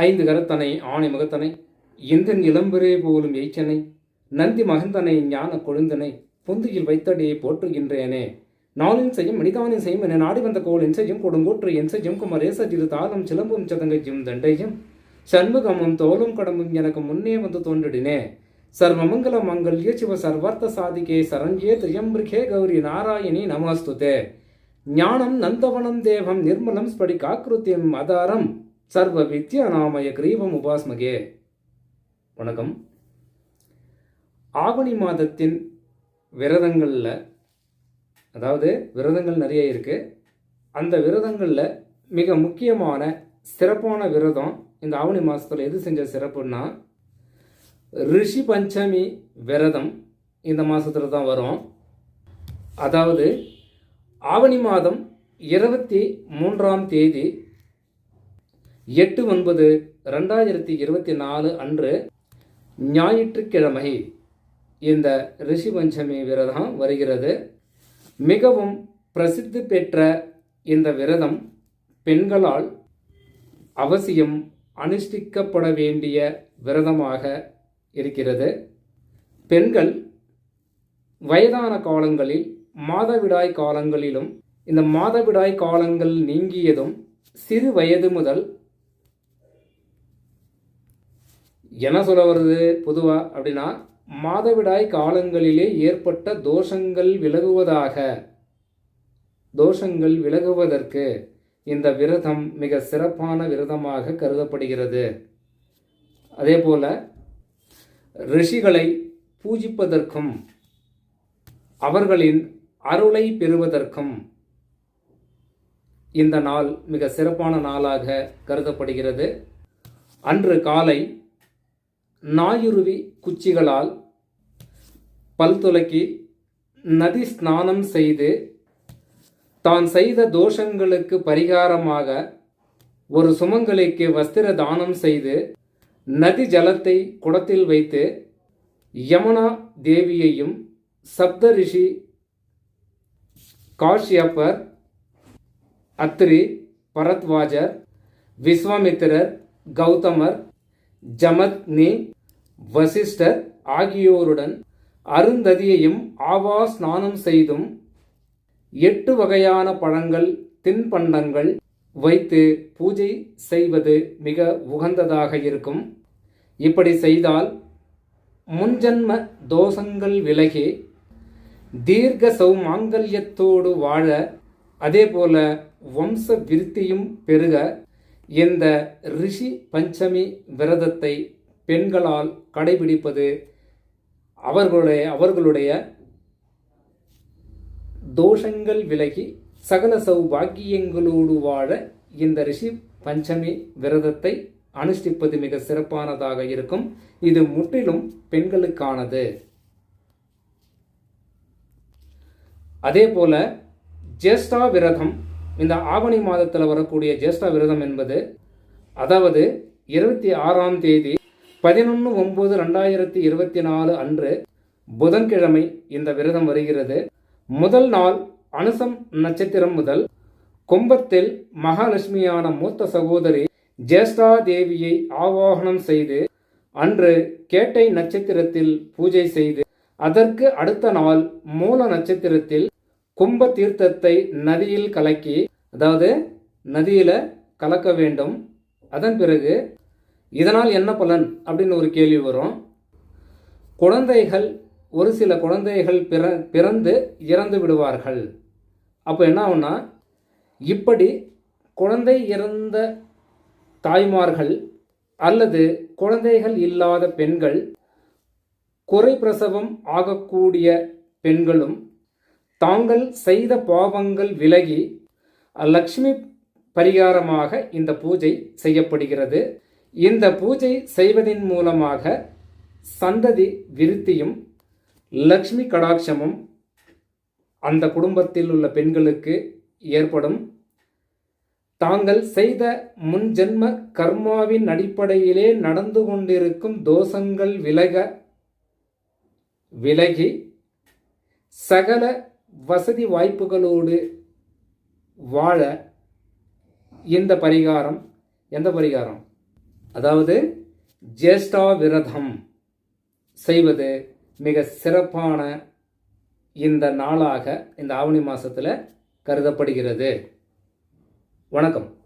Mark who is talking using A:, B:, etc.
A: ஐந்து கரத்தனை ஆணை முகத்தனை இந்தன் இளம்பெரே போலும் எய்ச்சனை நந்தி மகந்தனை ஞான கொழுந்தனை பொந்தியில் வைத்தடியை போற்றுகின்றேனே. நாளின் செய்யும் மனிதானின் செய்யும் என நாடி வந்த கோளின் செய்யும் கொடுங்கோற்று என் செய்யும் குமரேச சிறு தாளம் சிலம்பும் சதங்கையும் தண்டையும் சண்முகமும் தோலும் கடமும் எனக்கு முன்னே வந்து தோன்றிடினே. சர்வமங்கல மங்கல்ய சிவ சர்வார்த்த சாதிகே சரண்யே திரியம்பிருகே கௌரி நாராயணி நமஸ்துதே. ஞானம் நந்தவனம் தேவம் நிர்மலம் ஸ்படிகாக்கிருத்தியம் ஆதாரம் சர்வ வித்யா நாமய கிரீவம் உபாஸ்மகே. வணக்கம். ஆவணி மாதத்தின் விரதங்களில், அதாவது விரதங்கள் நிறைய இருக்குது. அந்த விரதங்களில் மிக முக்கியமான சிறப்பான விரதம் இந்த ஆவணி மாதத்தில் எது செஞ்ச சிறப்புன்னா ரிஷி பஞ்சமி விரதம் இந்த மாதத்தில் தான் வரும். அதாவது ஆவணி மாதம் 23ஆம் தேதி 8/9/2024 அன்று ஞாயிற்றுக்கிழமை இந்த ரிஷி பஞ்சமி விரதம் வருகிறது. மிகவும் பிரசித்தி பெற்ற இந்த விரதம் பெண்களால் அவசியம் அனுஷ்டிக்கப்பட வேண்டிய விரதமாக இருக்கிறது. பெண்கள் வயதான காலங்களில் மாதவிடாய் காலங்களிலும் இந்த மாதவிடாய் காலங்கள் நீங்கியதும் சிறு வயது முதல் என்ன சொல்ல வருது பொதுவாக அப்படின்னா மாதவிடாய் காலங்களிலே ஏற்பட்ட தோஷங்கள் விலகுவதற்கு இந்த விரதம் மிக சிறப்பான விரதமாக கருதப்படுகிறது. அதே போல ரிஷிகளை பூஜிப்பதற்கும் அவர்களின் அருளை பெறுவதற்கும் இந்த நாள் மிக சிறப்பான நாளாக கருதப்படுகிறது. அன்று காலை நாயுருவி குச்சிகளால் பல் துலக்கி நதி ஸ்நானம் செய்து தான் செய்த தோஷங்களுக்கு பரிகாரமாக ஒரு சுமங்கலிக்கு வஸ்திர தானம் செய்து நதி ஜலத்தை குடத்தில் வைத்து யமுனா தேவியையும் சப்த ரிஷி காஷ்யப்பர், அத்ரி, பரத்வாஜர், விஸ்வாமித்திரர், கௌதமர், ஜமத்னி, வசிஷ்டர் ஆகியோருடன் அருந்ததியையும் ஆவா ஸ்நானம் செய்தும் 8 வகையான பழங்கள் தின்பண்டங்கள் வைத்து பூஜை செய்வது மிக உகந்ததாக இருக்கும். இப்படி செய்தால் முன்ஜன்ம தோஷங்கள் விலகி தீர்க்க சௌமாங்கல்யத்தோடு வாழ, அதே போல வம்ச விருத்தியும் பெருக இந்த ரிஷி பஞ்சமி விரதத்தை பெண்களால் கடைபிடிப்பது அவர்களுடைய தோஷங்கள் விலகி சகல சௌபாகியங்களோடு வாழ இந்த ரிஷி பஞ்சமி விரதத்தை அனுஷ்டிப்பது மிக சிறப்பானதாக இருக்கும். இது முற்றிலும் பெண்களுக்கானது. அதே போல ஜேஷ்டா விரதம், இந்த ஆவணி மாதத்தில் வரக்கூடிய ஜேஷ்டா விரதம் என்பது, அதாவது 26ஆம் தேதி 11/9/2024 அன்று புதன்கிழமை இந்த விரதம் வருகிறது. முதல் நாள் அனுசம் நட்சத்திரம் முதல் கும்பத்தில் மகாலட்சுமியான மூத்த சகோதரி ஜேஷ்டா தேவியை ஆவாகனம் செய்து அன்று கேட்டை நட்சத்திரத்தில் பூஜை செய்து அதற்கு அடுத்த நாள் மூல நட்சத்திரத்தில் கும்ப தீர்த்தத்தை நதியில் கலக்கி, அதாவது நதியில கலக்க வேண்டும். அதன் பிறகு இதனால் என்ன பலன் அப்படின்னு ஒரு கேள்வி வரும். ஒரு சில குழந்தைகள் பிறந்து இறந்து விடுவார்கள். அப்போ என்ன ஆகும்னா, இப்படி குழந்தை இறந்த தாய்மார்கள் அல்லது குழந்தைகள் இல்லாத பெண்கள், குறை பிரசவம் ஆகக்கூடிய பெண்களும் தாங்கள் செய்த பாவங்கள் விலகி லக்ஷ்மி பரிகாரமாக இந்த பூஜை செய்யப்படுகிறது. இந்த பூஜை செய்வதன் மூலமாக சந்ததி விருத்தியும் லக்ஷ்மி கடாட்சமும் அந்த குடும்பத்தில் உள்ள பெண்களுக்கு ஏற்படும். தாங்கள் செய்த முன்ஜென்ம கர்மாவின் அடிப்படையிலே நடந்து கொண்டிருக்கும் தோஷங்கள் விலகி சகல வசதி வாய்ப்புகளோடு வாழ இந்த பரிகாரம், எந்த பரிகாரம்? அதாவது ஜேஷ்டா விரதம் செய்வது மிக சிறப்பான இந்த நாளாக இந்த ஆவணி மாதத்தில் கருதப்படுகிறது. வணக்கம்.